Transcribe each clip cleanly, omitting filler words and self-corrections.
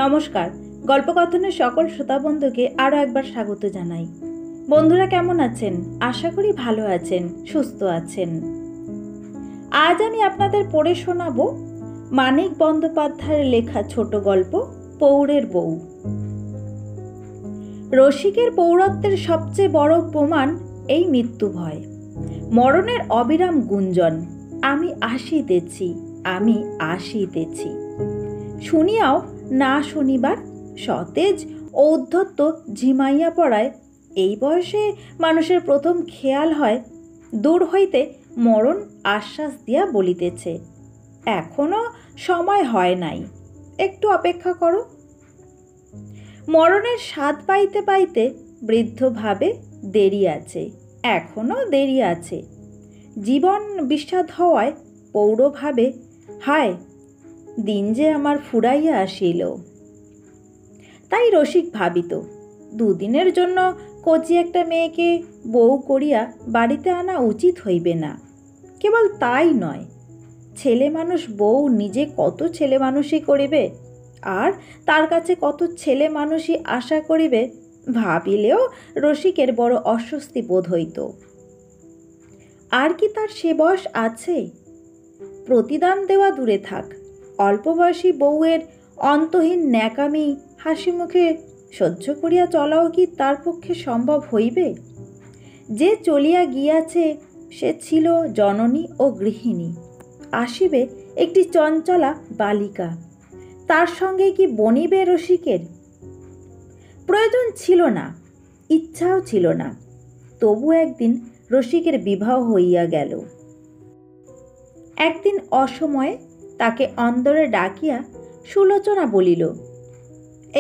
নমস্কার। গল্পকথনের সকল শ্রোতা বন্ধুকে আরও একবার স্বাগত জানাই। বন্ধুরা কেমন আছেন? আশা করি ভালো আছেন, সুস্থ আছেন। আজ আমি আপনাদের পড়ে শোনাব মানিক বন্দ্যোপাধ্যায়ের লেখা ছোট গল্প পৌরের বউ। রসিকের পৌরত্বের সবচেয়ে বড় প্রমাণ এই মৃত্যু ভয়, মরণের অবিরাম গুঞ্জন। আমি আসিতেছি, আমি আসিতেছি। শুনিয়াও না শুনিবার সতেজ ঔদ্ধত্য ঝিমাইয়া পড়ায় এই বয়সে মানুষের প্রথম খেয়াল হয় দূর হইতে মরণ আশ্বাস দিয়া বলিতেছে, এখনো সময় হয় নাই, একটু অপেক্ষা করো। মরণের স্বাদ পাইতে পাইতে বৃদ্ধ ভাবে দেরি আছে, এখনো দেরি আছে। জীবন বিষাদ হওয়ায় পৌর ভাবে, হায় দিন যে আমার ফুরাইয়া আসিল। তাই রসিক ভাবিত, দুদিনের জন্য কচি একটা মেয়েকে বউ করিয়া বাড়িতে আনা উচিত হইবে না। কেবল তাই নয়, ছেলে মানুষ বউ নিজে কত ছেলে মানুষই করিবে, আর তার কাছে কত ছেলে মানুষই আশা করিবে, ভাবিলেও রসিকের বড় অস্বস্তি বোধ হইত। আর কি তার সে বয়স আছে? প্রতিদান দেওয়া দূরে থাক, অল্প বয়সী বউয়ের অন্তহীন ন্যাকামি হাসি মুখে সহ্য করিয়া চলাও কি তার পক্ষে সম্ভব হইবে? যে চলিয়া গিয়াছে সে ছিল জননী ও গৃহিণী, আসিবে একটি চঞ্চলা বালিকা, তার সঙ্গে কি বনিবে রসিকের? প্রয়োজন ছিল না, ইচ্ছাও ছিল না, তবু একদিন রসিকের বিবাহ হইয়া গেল। একদিন অসময়ে তাকে অন্দরে ডাকিয়া সুলোচনা বলিল,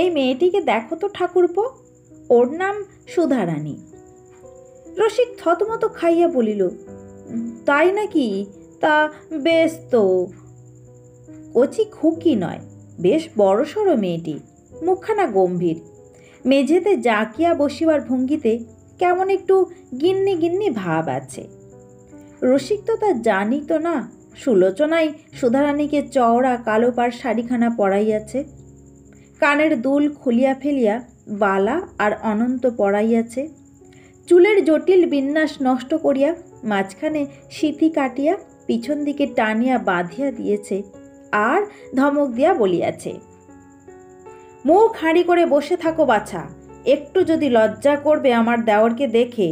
এই মেয়েটিকে দেখো তো ঠাকুরপো, ওর নাম সুধারানী। রসিক থতমত খাইয়া বলিল, তাই নাকি? তা বেশ তো। কচি খুকি নয়, বেশ বড়সড় মেয়েটি, মুখখানা গম্ভীর, মেঝেতে জাঁকিয়া বসিবার ভঙ্গিতে কেমন একটু গিন্নি গিন্নি ভাব আছে। রসিক তো তা জানিত না সুলোচনাই সুধারানীকে চওড়া কালো পাড় শাড়িখানা পরাইয়াছে, কানের দুল খুলিয়া ফেলিয়া বালা আর অনন্ত পরাইয়াছে, চুলের জটিল বিন্যাস নষ্ট করিয়া মাঝখানে সিথি কাটিয়া পিছন দিকে টানিয়া বাঁধিয়া দিয়েছে, আর ধমক দিয়া বলিয়াছে, মুখ হাঁড়ি করে বসে থাকো বাছা, একটু যদি লজ্জা করবে আমার দেওরকে দেখে,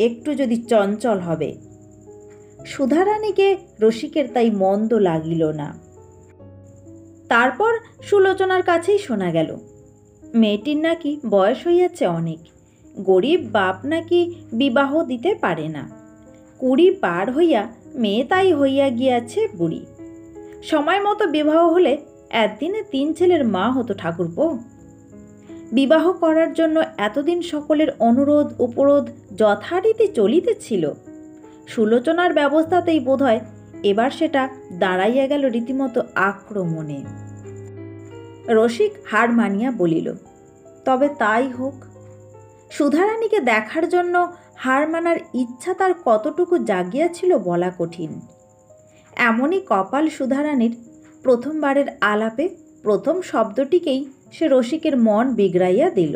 একটু যদি চঞ্চল হবে। সুধারানীকে রসিকের তাই মন্দ লাগিল না। তারপর সুলোচনার কাছেই শোনা গেল, মেয়েটির নাকি বয়স হইয়াছে অনেক, গরিব বাপ নাকি বিবাহ দিতে পারে না, 20 পার হইয়া মেয়ে তাই হইয়া গিয়াছে বুড়ি। সময় মতো বিবাহ হলে একদিনে 3 ছেলের মা হতো ঠাকুরপো। বিবাহ করার জন্য এতদিন সকলের অনুরোধ উপরোধ যথারীতি চলিতেছিল, সুলোচনার ব্যবস্থাতেই বোধহয় এবার সেটা দাঁড়াইয়া গেল রীতিমতো আক্রমণে। রসিক হার মানিয়া বলিল, তবে তাই হোক। সুধারানীকে দেখার জন্য হার মানার ইচ্ছা তার কতটুকু জাগিয়াছিল বলা কঠিন। এমনই কপাল সুধারানীর, প্রথমবারের আলাপে প্রথম শব্দটিকেই সে রসিকের মন বিগড়াইয়া দিল।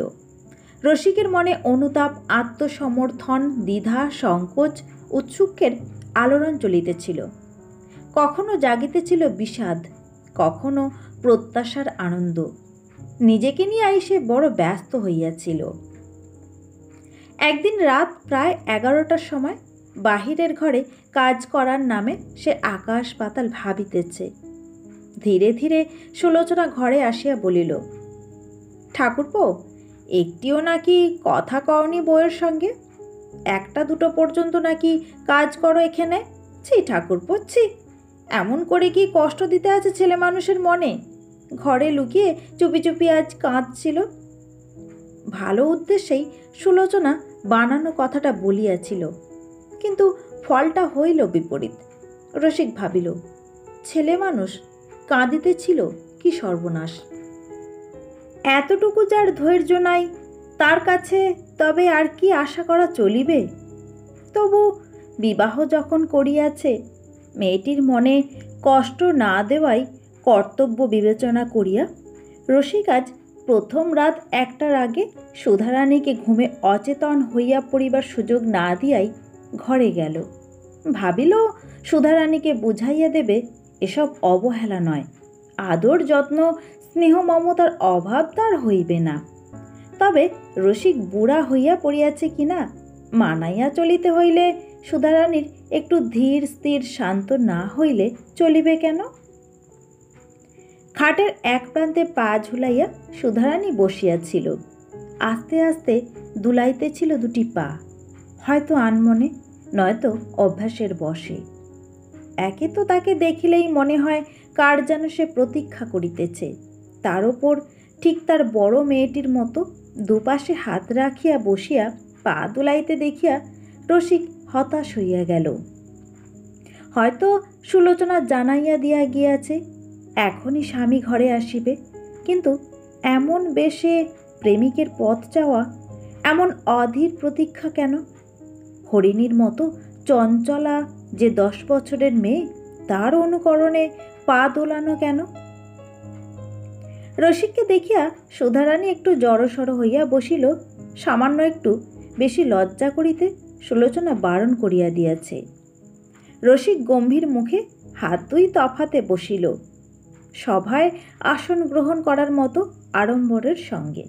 রসিকের মনে অনুতাপ, আত্মসমর্থন, দ্বিধা, সংকোচ, উৎসুকের আলোড়ন চলিতেছিল। কখনো জাগিতেছিল বিষাদ, কখনো প্রত্যাশার আনন্দ। নিজেকে নিয়ে সে বড় ব্যস্ত হইয়াছিল। একদিন রাত প্রায় 11টার সময় বাহিরের ঘরে কাজ করার নামে সে আকাশ পাতাল ভাবিতেছে। ধীরে ধীরে সুলোচনা ঘরে আসিয়া বলিল, ঠাকুরপো, একটিও নাকি কথা কওনি বউয়ের সঙ্গে? 1টা 2টো পর্যন্ত নাকি কাজ করো এখানে? ছি ঠাকুরপো, ছি, এমন করে কি কষ্ট দিতে আছে ছেলে মানুষের মনে? ঘরে লুকিয়ে চুপি চুপি আজ কাঁদছিল। ভালো উদ্দেশ্যেই সুলোচনা বানানো কথাটা বলিয়াছিল, কিন্তু ফলটা হইল বিপরীত। রসিক ভাবিল, ছেলে মানুষ কাঁদিতেছিল, কি সর্বনাশ! এতটুকু যার ধৈর্য নাই, তার কাছে তবে আর কি আশা করা চলিবে? তবু বিবাহ যখন করিয়াছে, মেয়েটির মনে কষ্ট না দেওয়াই কর্তব্য বিবেচনা করিয়া রসিক আজ প্রথম রাত 1টার আগে সুধারানীকে ঘুমে অচেতন হইয়া পড়িবার সুযোগ না দিয়াই ঘরে গেল। ভাবিল সুধারানীকে বুঝাইয়া দেবে এসব অবহেলা নয়, আদর যত্ন স্নেহ মমতার অভাব তার হইবে না। তবে রসিক বুড়া হইয়া পড়িয়াছে কিনা মানাইয়া চলিতে হইলে সুধারানীর একটু ধীর স্থির শান্ত না হইলে চলিবে কেন? খাটের এক প্রান্তে পা ঝুলাইয়া সুধারানী বসিয়াছিল। আস্তে আস্তে দুলাইতেছিল দুটি পা, হয়তো আনমনে, নয়তো অভ্যাসের বশে। একে তো তাকে দেখিলেই মনে হয় কার যেন সে প্রতীক্ষা করিতেছে, তার ওপর ঠিক তার বড় মেয়েটির মতো দুপাশে হাত রাখিয়া বসিয়া পা দুলাইতে দেখিয়া রসিক হতাশ হইয়া গেল। হয়তো সুলোচনা জানাইয়া দিয়া গিয়াছে এখনই স্বামী ঘরে আসিবে, কিন্তু এমন বেশে প্রেমিকের পথ চাওয়া, এমন অধীর প্রতীক্ষা কেন? হরিণীর মতো চঞ্চলা যে 10 বছরের মেয়ে, তার অনুকরণে পা দোলানো কেন? রসিককে দেখিয়া সুধারানী একটু জড়সড় হইয়া বসিল। সামান্য একটু বেশি লজ্জা করিতে সুলোচনা বারণ করিয়া দিয়াছে। রসিক গম্ভীর মুখে হাত দুই তফাতে বসিল, সভায় আসন গ্রহণ করার মতো আড়ম্বরের সঙ্গে।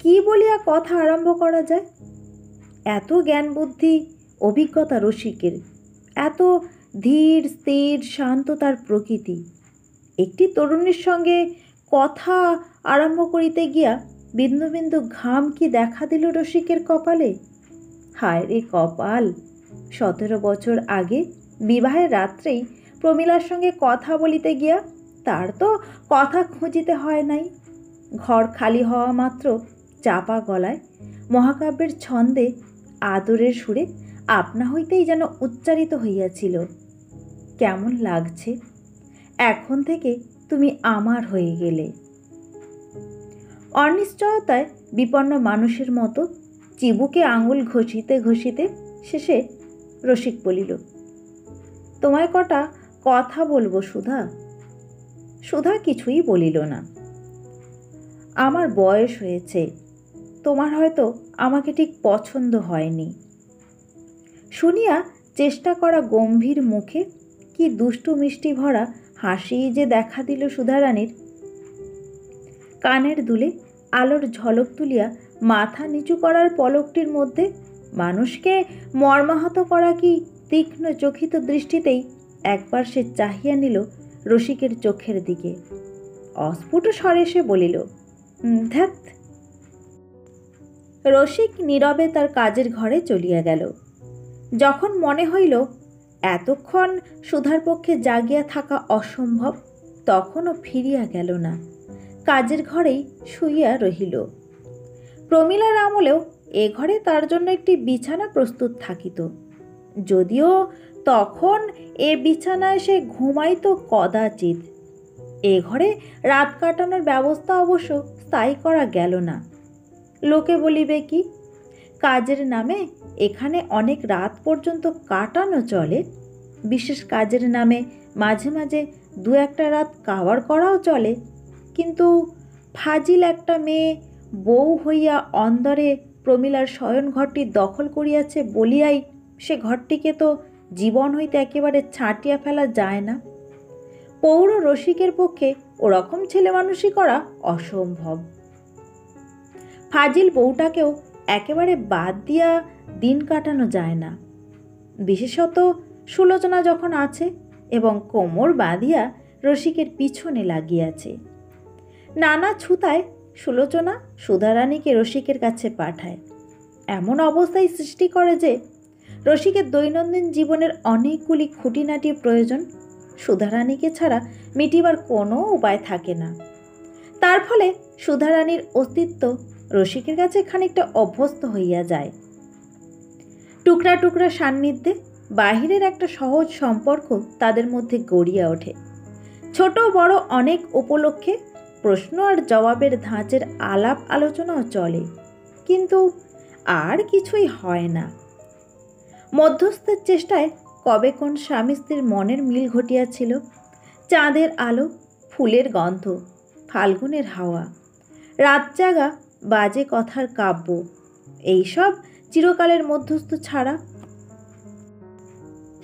কি বলিয়া কথা আরম্ভ করা যায়? এত জ্ঞান বুদ্ধি অভিজ্ঞতা রসিকের, এত ধীর স্থির শান্ত তার প্রকৃতি, একটি তরুণীর সঙ্গে কথা আরম্ভ করিতে গিয়া বিন্দু বিন্দু ঘাম কি দেখা দিল রসিকের কপালে? হায় রে কপাল! 17 বছর আগে বিবাহের রাত্রেই প্রমীলার সঙ্গে কথা বলিতে গিয়া তার তো কথা খুঁজিতে হয় নাই। ঘর খালি হওয়া মাত্র চাপা গলায় মহাকাব্যের ছন্দে আদরের সুরে আপনা হইতেই যেন উচ্চারিত হইয়াছিল, কেমন লাগছে, এখন থেকে তুমি আমার হয়ে গেলে। অনিশ্চয়তায় বিপন্ন মানুষের মতো চিবুকে আঙুল ঘষিতে ঘষিতে শেষে রসিক বলিল, তোমায় কটা কথা বলবো সুধা। সুধা কিছুই বলিল না। আমার বয়স হয়েছে, তোমার হয়তো আমাকে ঠিক পছন্দ হয়নি। শুনিয়া চেষ্টা করা গম্ভীর মুখে কি দুষ্টু মিষ্টি ভরা হাসি যে দেখা দিল সুধারানীর। কানের দুলে আলোর ঝলক তুলিয়া মাথা নিচু করার পলকটির মধ্যে মানুষকে মর্মাহত করা কি তীক্ষ্ণ চকিত দৃষ্টিতেই একবার সে চাহিয়া নিল রসিকের চোখের দিকে। অস্ফুট স্বরে সে বলিল, ধ্যাৎ। রসিক নীরবে তার কাজের ঘরে চলিয়া গেল। যখন মনে হইল এতক্ষণ সুধার পক্ষে জাগিয়া থাকা অসম্ভব, তখনও ফিরিয়া গেল না, কাজের ঘরেই শুইয়া রহিল। প্রমীলার আমলেও এ ঘরে তার জন্য একটি বিছানা প্রস্তুত থাকিত, যদিও তখন এ বিছানায় সে ঘুমাইত কদাচিৎ। এ ঘরে রাত কাটানোর ব্যবস্থা অবশ্য স্থায়ী করা গেল না। লোকে বলিবে কি, কাজের নামে এখানে অনেক রাত পর্যন্ত কাটানো চলে, বিশেষ কাজের নামে মাঝে মাঝে 2-1টা রাত কাভার করাও চলে, কিন্তু ফাজিল একটা মেয়ে বউ হইয়া অন্দরে প্রমীলার শয়নঘরটি দখল করিয়াছে বলিয়াই সে ঘরটিকে তো জীবন হইতে একেবারে ছাঁটিয়া ফেলা যায় না। পৌর রসিকের পক্ষে ওরকম ছেলে মানুষই করা অসম্ভব। ফাজিল বউটাকেও একেবারে বাদ দিয়া দিন কাটানো যায় না, বিশেষত সুলোচনা যখন আছে এবং কোমর বাঁধিয়া রসিকের পিছনে লাগিয়াছে। নানা ছুতায় সুলোচনা সুধারানীকে রসিকের কাছে পাঠায়, এমন অবস্থায় সৃষ্টি করে যে রসিকের দৈনন্দিন জীবনের অনেকগুলি খুঁটিনাটি প্রয়োজন সুধারানীকে ছাড়া মিটিবার কোনো উপায় থাকে না। তার ফলে সুধারানীর অস্তিত্ব রসিকের কাছে খানিকটা অভ্যস্ত হইয়া যায়। টুকরা টুকরা সান্নিধ্যে বাহিরের একটা সহজ সম্পর্ক তাদের মধ্যে গড়িয়া ওঠে। ছোট বড় অনেক উপলক্ষে প্রশ্ন আর জবাবের ধাঁচের আলাপ আলোচনাও চলে, কিন্তু আর কিছুই হয় না। মধ্যস্থের চেষ্টায় কবে কোন স্বামী স্ত্রীর মনের মিল ঘটিয়াছিল, চাঁদের আলো, ফুলের গন্ধ, ফাল্গুনের হাওয়া, রাত জাগা বাজে কথার কাব্য, এইসব চিরকালের মধ্যস্থ ছাড়া।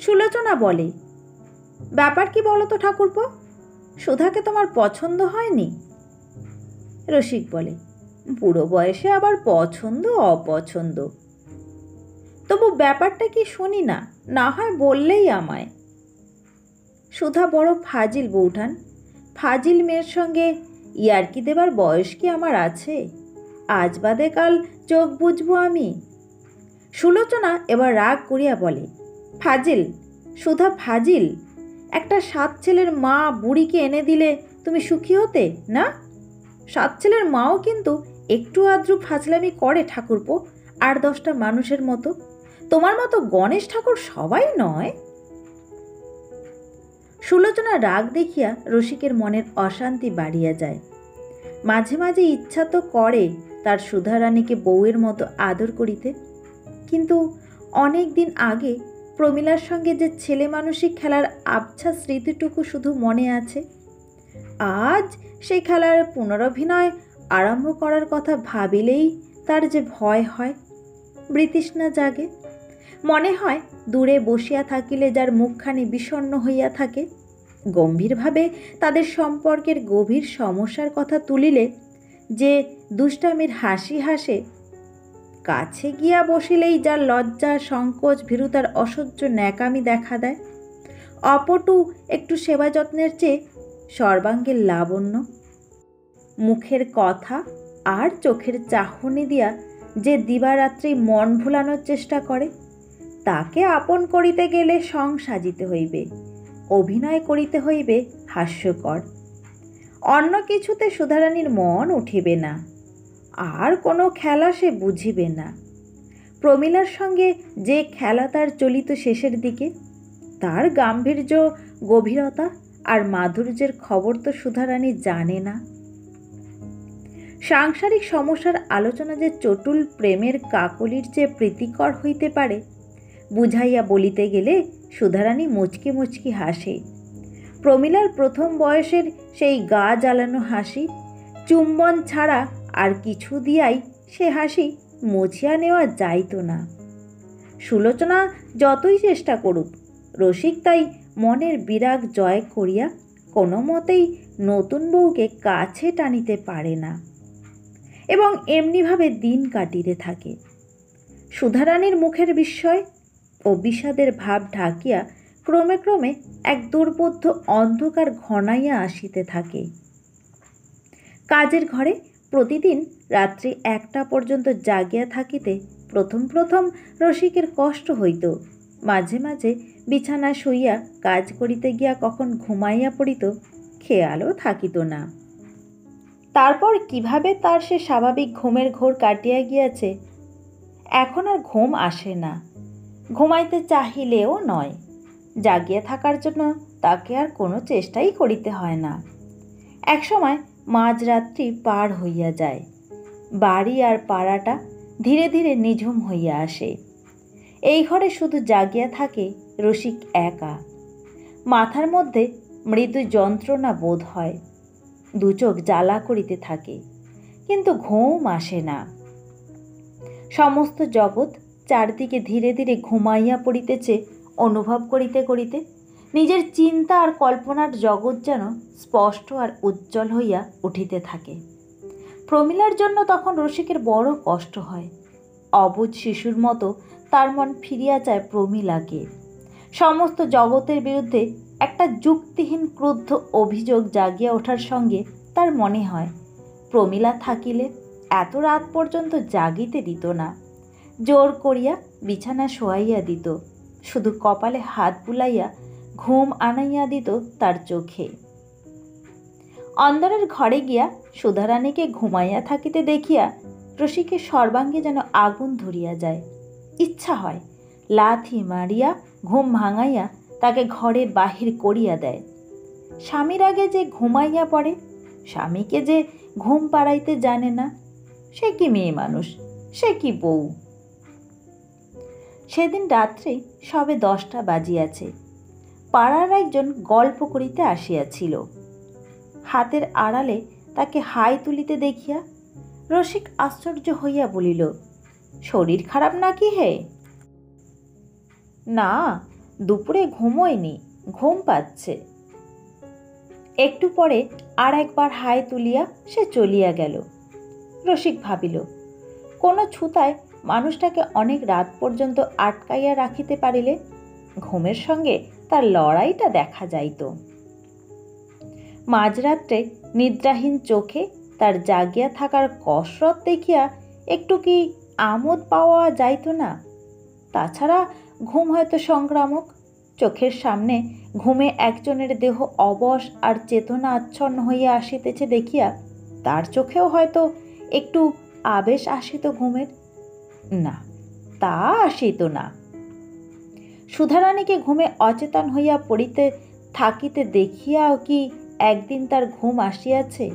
সুলোচনা বলে, ব্যাপার কি বলো তো ঠাকুরপো, সুধাকে তোমার পছন্দ হয়নি? রসিক বলে, বুড়ো বয়সে আবার পছন্দ অপছন্দ। তবু ব্যাপারটা কি শুনি না, না হয় বললেই আমায়। সুধা বড় ফাজিল বৌঠান, ফাজিল মেয়ের সঙ্গে ইয়ার্কি দেবার বয়স কি আমার আছে? আজ বাদে কাল চোখ বুঝবো আমি। সুলোচনা এবার রাগ করিয়া বলে, ফাজিল? সুধা ফাজিল? একটা 7 ছেলের মা বুড়িকে এনে দিলে তুমি সুখী হতে না? 7 ছেলের মাও কিন্তু একটু আদ্রু ফাজলামি করে ঠাকুরপো, 8-10টা মানুষের মতো। তোমার মতো গণেশ ঠাকুর সবাই নয়। সুলোচনা রাগ দেখিয়া রসিকের মনের অশান্তি বাড়িয়া যায়। মাঝে মাঝে ইচ্ছা তো করে তার সুধারানীকে বউয়ের মতো আদর করিতে, কিন্তু অনেক দিন আগে প্রমীলার সঙ্গে যে ছেলে মানুষিক খেলার আবছা স্মৃতিটুকু শুধু মনে আছে। আজ সেই খেলার পুনরভিনয় আরম্ভ করার কথা ভাবিলেই তার যে ভয় হয়, বৃতৃষ্ণা জাগে। মনে হয় দূরে বসিয়া থাকিলে যার মুখখানি বিষণ্ণ হইয়া থাকে, গম্ভীরভাবে তাদের সম্পর্কের গভীর সমস্যার কথা তুলিলে যে দুষ্টামির হাসি হাসে, কাছে গিয়া বসিলেই যার লজ্জা সংকোচ ভীরুতার অসহ্য ন্যাকামি দেখা দেয়, অপটু একটু সেবা যত্নের চেয়ে সর্বাঙ্গের লাবণ্য, মুখের কথা আর চোখের চাহনি দিয়া যে দিবারাত্রি মন ভুলানোর চেষ্টা করে, তাকে আপন করিতে গেলে সং সাজিতে হইবে, অভিনয় করিতে হইবে হাস্যকর। অন্য কিছুতে সুধারানীর মন উঠিবে না, আর কোনো খেলা সে বুঝিবে না। প্রমীলার সঙ্গে যে খেলা তার চলিত শেষের দিকে, তার গাম্ভীর্য, গভীরতা আর মাধুর্যের খবর তো সুধারানী জানে না। সাংসারিক সমস্যার আলোচনা যে চটুল প্রেমের কাকলির চেয়ে প্রীতিকর হইতে পারে, বুঝাইয়া বলিতে গেলে সুধারানী মুচকি মুচকি হাসে। প্রমীলার প্রথম বয়সের সেই গা জ্বালানো হাসি, চুম্বন ছাড়া আর কিছু দিয়াই সে হাসি মুছিয়া নেওয়া যাইত না। সুলোচনা যতই চেষ্টা করুক, রসিক তাই মনের বিরাগ জয় করিয়া কোনো মতেই নতুন বউকে কাছে টানিতে পারে না, এবং এমনিভাবে দিন কাটিতে থাকে। সুধারানীর মুখের বিস্ময় ও বিষাদের ভাব ঢাকিয়া ক্রমে ক্রমে এক দুর্বোধ্য অন্ধকার ঘনাইয়া আসিতে থাকে। কাজের ঘরে প্রতিদিন রাত্রি 1টা পর্যন্ত জাগিয়া থাকিতে প্রথম প্রথম রসিকের কষ্ট হইত। মাঝে মাঝে বিছানায় শুইয়া কাজ করিতে গিয়া কখন ঘুমাইয়া পড়িত, খেয়ালও থাকিত না। তারপর কিভাবে তার সে স্বাভাবিক ঘুমের ঘোর কাটিয়া গিয়াছে, এখন আর ঘুম আসে না, ঘুমাইতে চাহিলেও নয়। জাগিয়া থাকার জন্য তাকে আর কোনো চেষ্টাই করিতে হয় না। একসময় মাঝরাত্রি পার হইয়া যায়, বাড়ি আর পাড়াটা ধীরে ধীরে নিঝুম হইয়া আসে। এই ঘরে শুধু জাগিয়া থাকে রসিক একা। মাথার মধ্যে মৃদু যন্ত্রণা বোধ হয়, দু চোখ জ্বালা করিতে থাকে, কিন্তু ঘুম আসে না। সমস্ত জগৎ চারদিকে ধীরে ধীরে ঘুমাইয়া পড়িতেছে অনুভব করিতে করিতে নিজের চিন্তা আর কল্পনার জগৎ যেন স্পষ্ট আর উজ্জ্বল হইয়া উঠিতে থাকে। প্রমীলার জন্য তখন রসিকের বড় কষ্ট হয়। অবুঝ শিশুর মতো তার মন ফিরিয়া চায় প্রমীলাকে। সমস্ত জগতের বিরুদ্ধে একটা যুক্তিহীন ক্রুদ্ধ অভিযোগ জাগিয়া ওঠার সঙ্গে তার মনে হয়, প্রমীলা থাকিলে এত রাত পর্যন্ত জাগিতে দিত না, জোর করিয়া বিছানা শোয়াইয়া দিত, শুধু কপালে হাত বুলাইয়া ঘুম আনাইয়া দিত তার চোখে। অন্দরের ঘরে গিয়া সুধারানীকে ঘুমাইয়া থাকিতে দেখিয়া রসিকের সর্বাঙ্গে যেন আগুন ধরিয়া যায়। ইচ্ছা হয় লাথি মারিয়া ঘুম ভাঙাইয়া তাকে ঘরের বাহির করিয়া দেয়। স্বামীর আগে যে ঘুমাইয়া পড়ে, স্বামীকে যে ঘুম পাড়াইতে জানে না, সে কি মেয়ে মানুষ, সে কি বউ। সেদিন রাত্রে সবে 10টা বাজিয়াছে। পাড়ার একজন গল্প করিতে আসিয়াছিল। হাতের আড়ালে তাকে হাই তুলিতে দেখিয়া রসিক আশ্চর্য হইয়া বলিল, শরীর খারাপ নাকি হে? না, দুপুরে ঘুমোয়নি, ঘুম পাচ্ছে। একটু পরে আর একবার হাই তুলিয়া সে চলিয়া গেল। রসিক ভাবিল, কোনো ছুতায় মানুষটাকে অনেক রাত পর্যন্ত আটকাইয়া রাখিতে পারিলে ঘুমের সঙ্গে তার লড়াইটা দেখা যাইত। মাঝরাত্রে নিদ্রাহীন চোখে তার জাগিয়া থাকার কসরত দেখিয়া একটু কি আমোদ পাওয়া যাইত না? তাছাড়া ঘুম হয়তো সংক্রামক। চোখের সামনে ঘুমে একজনের দেহ অবশ আর চেতনা আচ্ছন্ন হইয়া আসিতেছে দেখিয়া তার চোখেও হয়তো একটু আবেশ আসিত ঘুমের। না, তা আসিত না। সুধারানীকে ঘুমে অচেতন হইয়া পড়িতে থাকিতে দেখিয়াও কি একদিন তার ঘুম আসিয়াছে?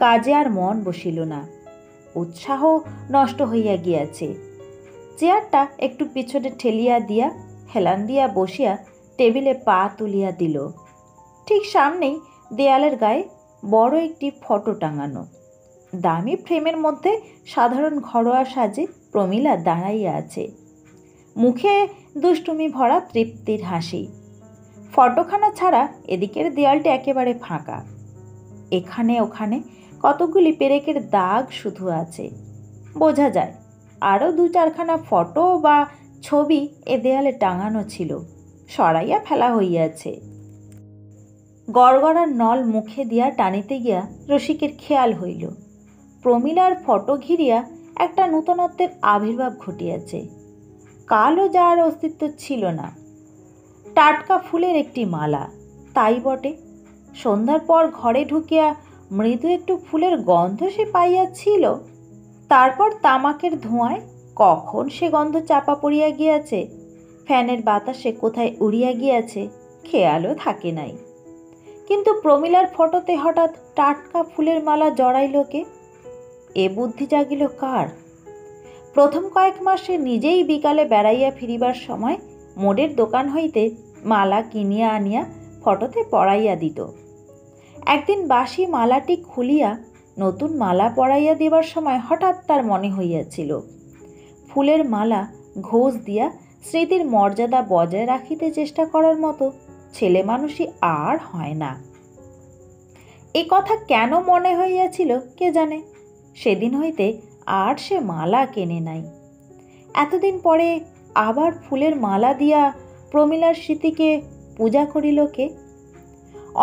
কাজে আর মন বসিল না, উৎসাহ নষ্ট হইয়া গিয়াছে। চেয়ারটা একটু পিছনে ঠেলিয়া দিয়া হেলান দিয়া বসিয়া টেবিলে পা তুলিয়া দিল। ঠিক সামনেই দেয়ালের গায়ে বড় একটি ফটো টাঙানো। দামি ফ্রেমের মধ্যে সাধারণ ঘরোয়া সাজে প্রমীলা দাঁড়াইয়া আছে, মুখে দুষ্টুমি ভরা তৃপ্তির হাসি। ফটোখানা ছাড়া এদিকের দেয়ালটা একেবারে ফাঁকা। এখানে ওখানে কতগুলি পেরেকের দাগ শুধু আছে। বোঝা যায় আরও 2-4খানা ফটো বা ছবি এ দেয়ালে টাঙানো ছিল, সরাইয়া ফেলা হইয়াছে। গড়গড়ার নল মুখে দিয়া টানিতে গিয়া রসিকের খেয়াল হইল, প্রমীলার ফটো ঘিরিয়া একটা নূতনত্বের আবির্ভাব ঘটিয়াছে। কালও যার অস্তিত্ব ছিল না। টাটকা ফুলের একটি মালা, তাই বটে। সন্ধ্যার পর ঘরে ঢুকিয়া মৃদু একটু ফুলের গন্ধ সে পাইয়াছিল। তারপর তামাকের ধোঁয়ায় কখন সে গন্ধ চাপা পড়িয়া গিয়াছে, ফ্যানের বাতাসে কোথায় উড়িয়া গিয়াছে, খেয়ালও থাকে নাই। কিন্তু প্রমীলার ফটোতে হঠাৎ টাটকা ফুলের মালা জড়াইল কে? এ বুদ্ধি জাগিল কার? প্রথম কয়েক মাসে নিজেই বিকালে বেড়াইয়া ফিরিবার সময় মোড়ের দোকান হইতে মালা কিনিয়া আনিয়া ফটোতে পরাইয়া দিত। একদিন বাসি মালাটি খুলিয়া নতুন মালা পরাইয়া দিবার সময় হঠাৎ তার মনে হইয়াছিল, ফুলের মালা ঘোষ দিয়া স্মৃতির মর্যাদা বজায় রাখিতে চেষ্টা করার মতো ছেলে মানুষই আর হয় না। এ কথা কেন মনে হইয়াছিল কে জানে। সেদিন হইতে আর সে মালা কেনে নাই। এতদিন পরে আবার ফুলের মালা দিয়া প্রমীলার স্মৃতিকে পূজা করিল কে?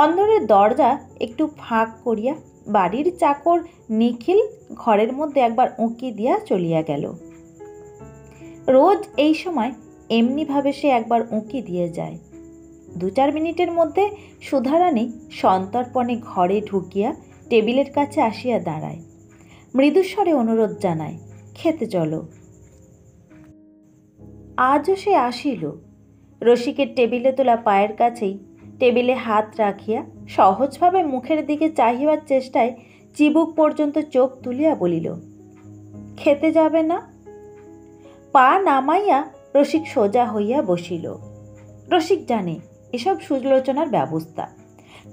অন্দরের দরজা একটু ফাঁক করিয়া বাড়ির চাকর নিখিল ঘরের মধ্যে একবার উঁকি দিয়া চলিয়া গেল। রোজ এই সময় এমনিভাবে সে একবার উঁকি দিয়ে যায়। 2-4 মিনিটের মধ্যে সুধারানী সন্তর্পণে ঘরে ঢুকিয়া টেবিলের কাছে আসিয়া দাঁড়ায়, মৃদুস্বরে অনুরোধ জানায়, খেতে চলো। আজও সে আসিল। রসিকের টেবিলে তোলা পায়ের কাছেই টেবিলে হাত রাখিয়া সহজভাবে মুখের দিকে চাহিবার চেষ্টায় চিবুক পর্যন্ত চোখ তুলিয়া বলিল, খেতে যাবে না? পা নামাইয়া রসিক সোজা হইয়া বসিল। রসিক জানে এসব সুলোচনার ব্যবস্থা।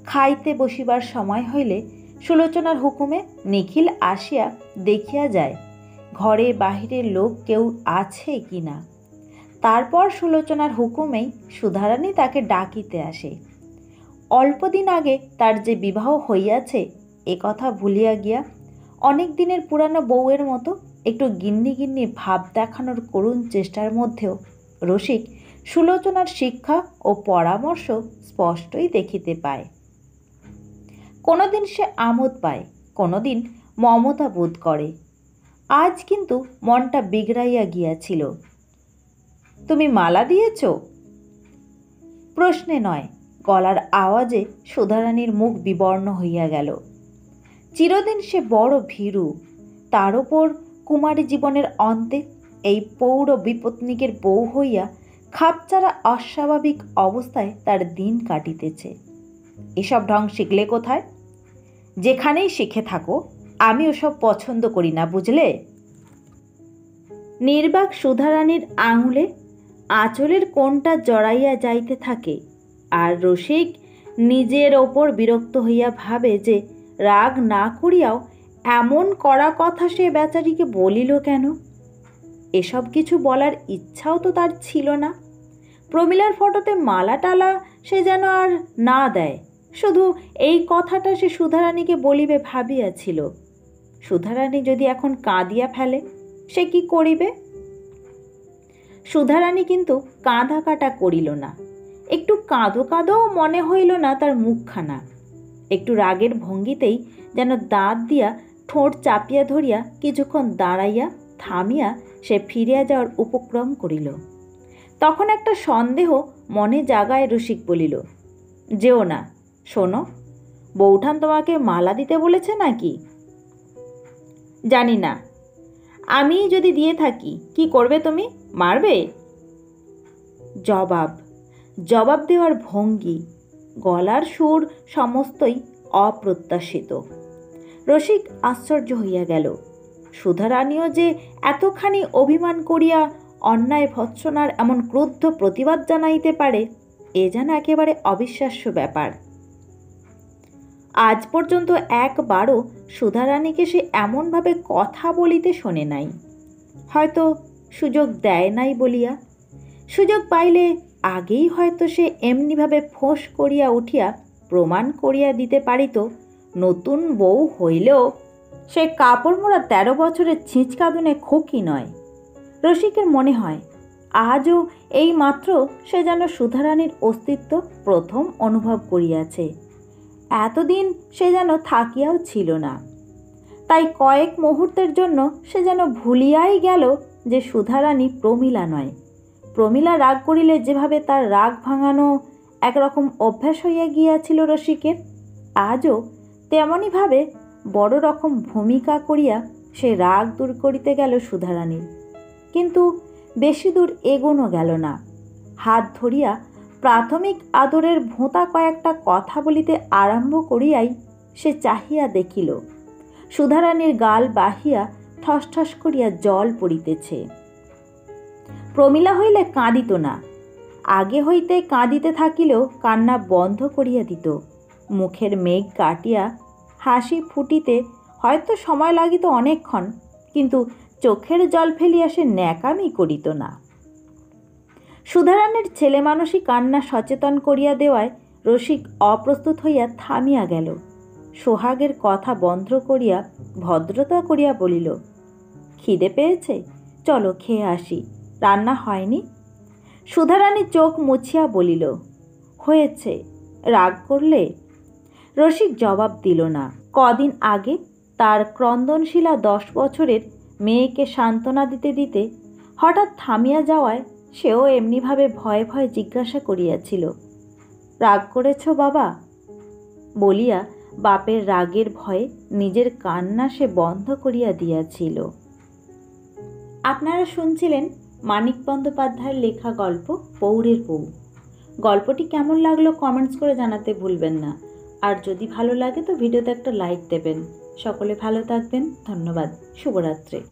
খাইতে বসিবার সময় হইলে সুলোচনার হুকুমে নিখিল আসিয়া দেখিয়া যায় ঘরে বাহিরের লোক কেউ আছে কি না। তারপর সুলোচনার হুকুমেই সুধারানী তাকে ডাকিতে আসে। অল্পদিন আগে তার যে বিবাহ হইয়াছে এ কথা ভুলিয়া গিয়া অনেক দিনের পুরানো বউয়ের মতো একটু গিন্নি গিন্নি ভাব দেখানোর করুণ চেষ্টার মধ্যেও রসিক সুলোচনার শিক্ষা ও পরামর্শ স্পষ্টই দেখিতে পায়। কোনোদিন সে আমোদ পায়, কোনোদিন মমতা বোধ করে। আজ কিন্তু মনটা বিগড়াইয়া গিয়াছিল। তুমি মালা দিয়েছ? প্রশ্নে নয়, গলার আওয়াজে সুধারানীর মুখ বিবর্ণ হইয়া গেল। চিরদিন সে বড় ভীরু, তার ওপর কুমারী জীবনের অন্তে এই পৌর বিপত্নিকের বউ হইয়া খাপচারা অস্বাভাবিক অবস্থায় তার দিন কাটিতেছে। এসব ঢং শিখলে কোথায়? যেখানেই শিখে থাকো, আমি ওসব পছন্দ করি না, বুঝলে? নির্বাক সুধারানীর আঙুলে আঁচলের কোণটা জড়াইয়া যাইতে থাকে, আর রসিক নিজের ওপর বিরক্ত হইয়া ভাবে যে রাগ না করিয়াও এমন কড়া কথা সে বেচারিকে বলিল কেন? এসব কিছু বলার ইচ্ছাও তো তার ছিল না। প্রমীলার ফটোতে মালা টালা সে যেন আর না দেয়, শুধু এই কথাটা সে সুধারানীকে বলিবে ভাবিয়াছিল। সুধারানী যদি এখন কাঁদিয়া ফেলে সে কি করিবে? সুধারানী কিন্তু কাঁদা কাটা করিল না, একটু কাঁদো কাঁদোও মনে হইল না তার মুখখানা। একটু রাগের ভঙ্গিতেই যেন দাঁত দিয়া ঠোঁট চাপিয়া ধরিয়া কিছুক্ষণ দাঁড়াইয়া থামিয়া সে ফিরিয়া যাওয়ার উপক্রম করিল। তখন একটা সন্দেহ মনে জাগায় রসিক বলিল, যেও না, শোনো, বৌঠান তোমাকে মালা দিতে বলেছে নাকি? জানি না, আমি যদি দিয়ে থাকি কি করবে তুমি? মারবে? জবাব দেওয়ার ভঙ্গি, গলার সুর সমস্তই অপ্রত্যাশিত। রসিক আশ্চর্য হইয়া গেল। সুধারানীও যে এতখানি অভিমান করিয়া অন্যায় ভৎসনার এমন ক্রুদ্ধ প্রতিবাদ জানাইতে পারে, এ যেন একেবারে অবিশ্বাস্য ব্যাপার। আজ পর্যন্ত একবারও সুধারানীকে সে এমনভাবে কথা বলিতে শোনে নাই। হয়তো সুযোগ দেয় নাই বলিয়া। সুযোগ পাইলে আগেই হয়তো সে এমনিভাবে ফোঁস করিয়া উঠিয়া প্রমাণ করিয়া দিতে পারিত, নতুন বউ হইলেও সে কাপড় মোড়া 13 বছরের ছিঁচকাদুনে খোকি নয়। রসিকের মনে হয় আজও এই মাত্র সে যেন সুধারানীর অস্তিত্ব প্রথম অনুভব করিয়াছে। এতদিন সে যেন থাকিয়াও ছিল না। তাই কয়েক মুহূর্তের জন্য সে যেন ভুলিয়াই গেল যে সুধারানী প্রমীলা নয়। প্রমীলা রাগ করিলে যেভাবে তার রাগ ভাঙানো একরকম অভ্যাস হইয়া গিয়াছিল রসিকের, আজও তেমনইভাবে বড় রকম ভূমিকা করিয়া সে রাগ দূর করিতে গেল সুধারানীর। কিন্তু বেশি দূর এগোনো গেল না। হাত ধরিয়া প্রাথমিক আদরের ভোঁতা কয়েকটা কথা বলিতে আরম্ভ করিয়াই সে চাহিয়া দেখিল সুধারানীর গাল বাহিয়া ঠস ঠস করিয়া জল পড়িতেছে। প্রমীলা হইলে কাঁদিত না, আগে হইতে কাঁদিতে থাকিলেও কান্না বন্ধ করিয়া দিত। মুখের মেঘ কাটিয়া হাসি ফুটিতে হয়তো সময় লাগিত অনেকক্ষণ, কিন্তু চোখের জল ফেলিয়া সে ন্যাকামি করিত না। সুধারানীর ছেলে মানুষই কান্না সচেতন করিয়া দেওয়ায় রসিক অপ্রস্তুত হইয়া থামিয়া গেল। সোহাগের কথা বন্ধ করিয়া ভদ্রতা করিয়া বলিল, খিদে পেয়েছে, চলো খেয়ে আসি, রান্না হয়নি? সুধারানী চোখ মুছিয়া বলিল, হয়েছে, রাগ করলে? রসিক জবাব দিল না। কদিন আগে তার ক্রন্দনশীলা 10 বছরের মেয়েকে সান্ত্বনা দিতে দিতে হঠাৎ থামিয়া যাওয়ায় সেও এমনিভাবে ভয়ে ভয়ে জিজ্ঞাসা করিয়াছিল, রাগ করেছ বাবা? বলিয়া বাপের রাগের ভয়ে নিজের কান্না সে বন্ধ করিয়া দিয়াছিল। আপনারা শুনছিলেন মানিক বন্দ্যোপাধ্যায়ের লেখা গল্প পৌরের বউ। গল্পটি কেমন লাগলো কমেন্টস করে জানাতে ভুলবেন না। আর যদি ভালো লাগে তো ভিডিওতে একটা লাইক দেবেন। সকলে ভালো থাকবেন। ধন্যবাদ। শুভরাত্রি।